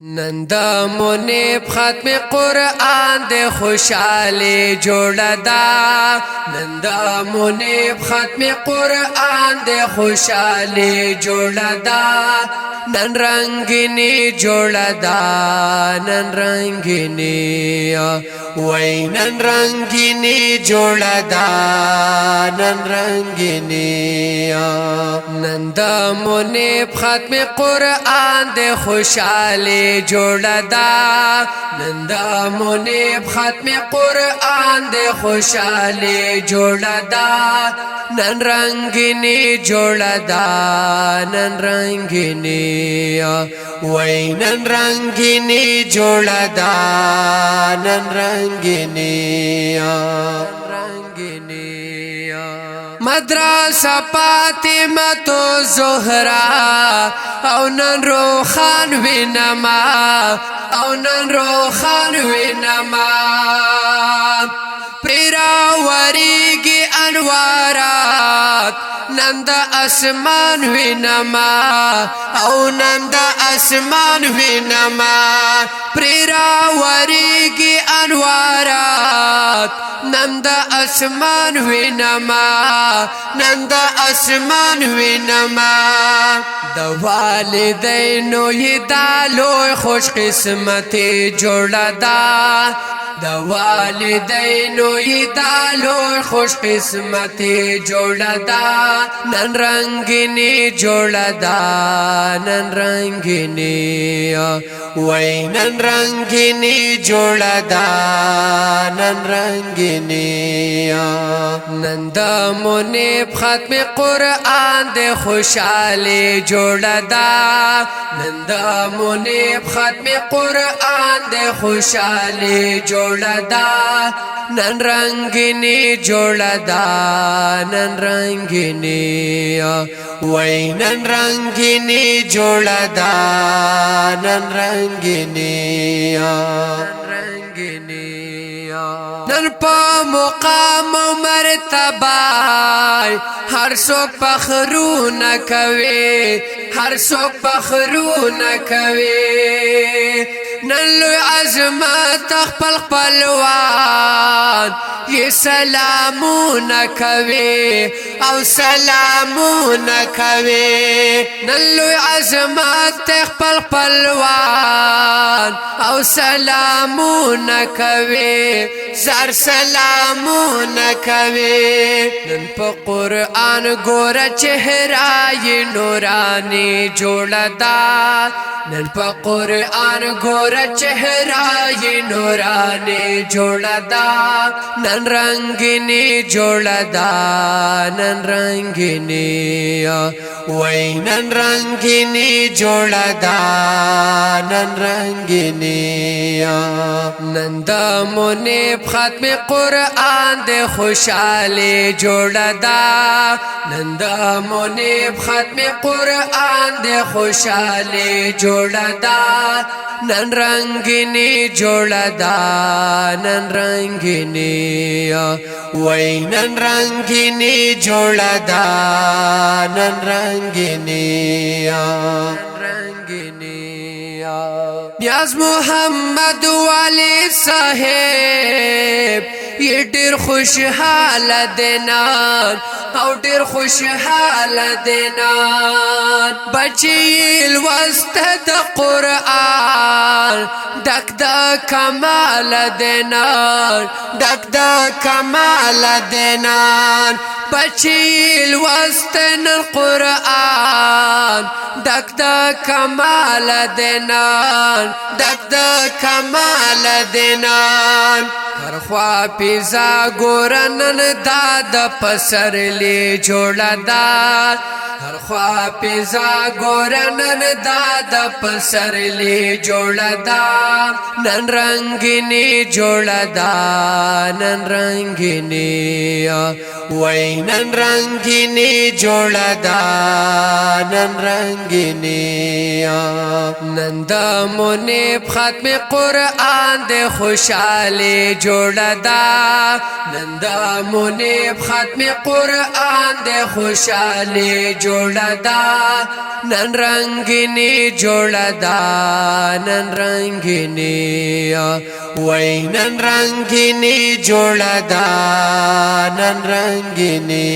نن د منیب ختم قرآن د خوشاله جوړه دا نن د منیب ختم قرآن د خوشاله جوړه دا نن رنگینی جوړه دا نن رنگینی وای نن رنگینی جوړه دا نن رنگینی نن د منیب ختم قرآن د خوشاله جوړه دا نن د منیب ختم قرآن د خوشاله جوړه دا نن رنگینی جوړه دا نن رنگینی وای نن رنگینی جوړه دا نن رنگینی مدرسه فاطمه زهرا او نن روخان وینما او نن روخان وینما پریرا وریگی انوارات نند اسمان وینما او نند اسمان وینما پریرا وریگی انوارات نند اسمان وینما نند اسمان وینما د والدینو ی دالو خوش قسمت جوړه دا د والدینو ی دالو خوش قسمت جوړه دا نن رنگینی جوړه دا نن رنگینی وای نن رنگینی جوړه دا نن رنگینی نن د منیب ختم قرآن د خوشاله جوړه دا نن د منیب ختم قرآن د خوشاله جوړه دا نن رنگینی جوړه دا نن رنگینی وای نن رنگینی جوړه دا نن رنگینی نن په مقام و مرتبه هر څوک فخرونه کوي هر څوک فخرونه کوي نن لوی عظمت خپل خپلوان یہ سلامونه کوي او سلامونه کوي نن لوی عظمت خپل خپلوان او سلامونه کوي زر سلامونه کوي نن په قرآن ګوره چهره نورانی جوړه دا نن په قرآن ګوره چهره نورانی جوړه دا نن رنگینی جوړه دا نن رنگینی وای نن رنگینی جوړه دا نن رنگینی نن د منیب ختم قرآن د خوشاله جوړه دا نن د منیب ختم قرآن د خوشاله جوړه دا نن رنگینی جوړه دا نن رنگینی وای نن رنگینی جوړه دا نن رنگینی نیاز محمد والی صاحب یہ ډیر خوشحال دینان او ډیر خوشحال دینان بچی لوست د قرآن دک د کمال دینان دک د کمال دینان بچی لوست القرآن دک د کمال دینان دک د کمال دینان هر خوا پیزا ګورنن داد پسرلی جوړه دا هر خوا پیزا ګورنن داد پسرلی جوړه دا نن رنگینی جوړه دا نن رنگینی وای نن رنگینی جوړه دا نن رنگینی نن د منیب ختم قرآن د خوشاله جوړه دا نن د منیب ختم قرآن د خوشاله جوړه دا نن رنگینی جوړه دا نن رنگینی وای نن رنگینی جوړه دا نن رنگینی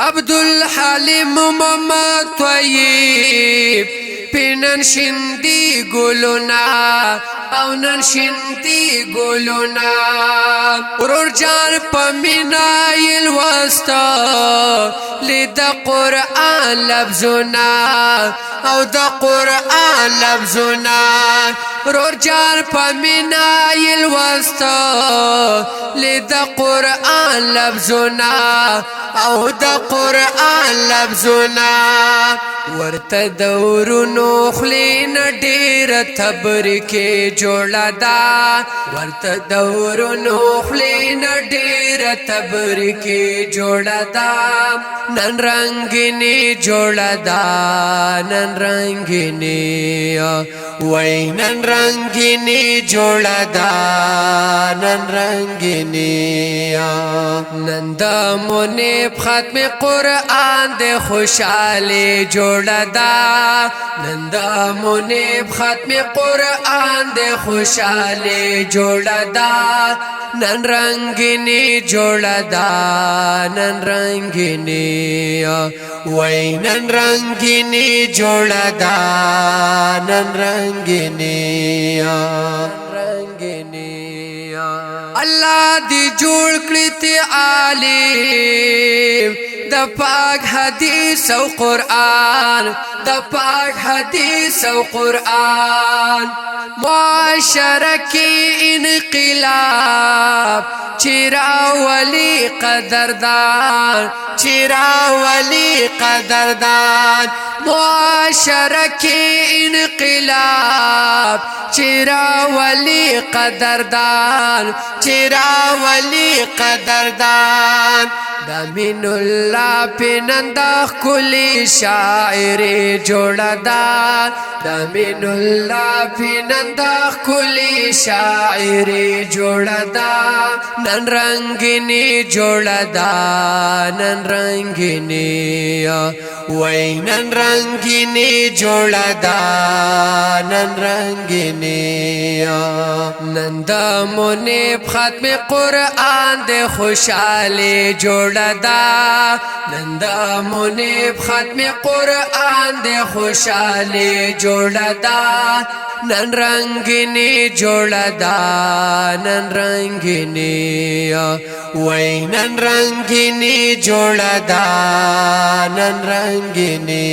عبدالحلیم محمد طیب پینن شندی گلونا او نن شندی گلونا ورور جان پمینایل وستا لید قرآن لفظونا او د قرآن لفظونا ورور جان پمینایل وستا لید قرآن لفظونا او د قرآن لفظونا ورته دورونو خلین ډیر تبرکه جوړه دا ورته دورونو خلین ډیر تبرکه جوړه دا نن رنگینی جوړه دا نن رنگینی وای نن رنگینی جوړه دا نن رنگینی نن د منیب ختم قرآن د خوشاله جوړه دا نن د منیب ختم قرآن د خوشاله جوړه دا نن رنگینی جوړه دا نن رنگینی وای نن رنگینی جوړه دا نن رنگینی الله دی جوړ کړی ته عالم د پاک حدیث او قرآن د پاک حدیث او قرآن معاشره کې انقلاب چیرا ولی قدردان چیرا ولی قدردان معاشره کې انقلاب چیرا ولی قدردان چیرا ولی قدردان دامین الله پننده کلی شاعر جوړه دا دامین الله پننده کلی شاعر جوړه دا نن رنگینی جوړه دا نن رنگینی وای نن رنگینی جوړه دا نن رنگینی نن د منیب ختم قرآن د خوشاله جوړه دا نن د منیب ختم قرآن د خوشاله جوړه دا نن رنگینی جوړه دا نن رنگینی وای نن رنگینی جوړه دا نن رنگینی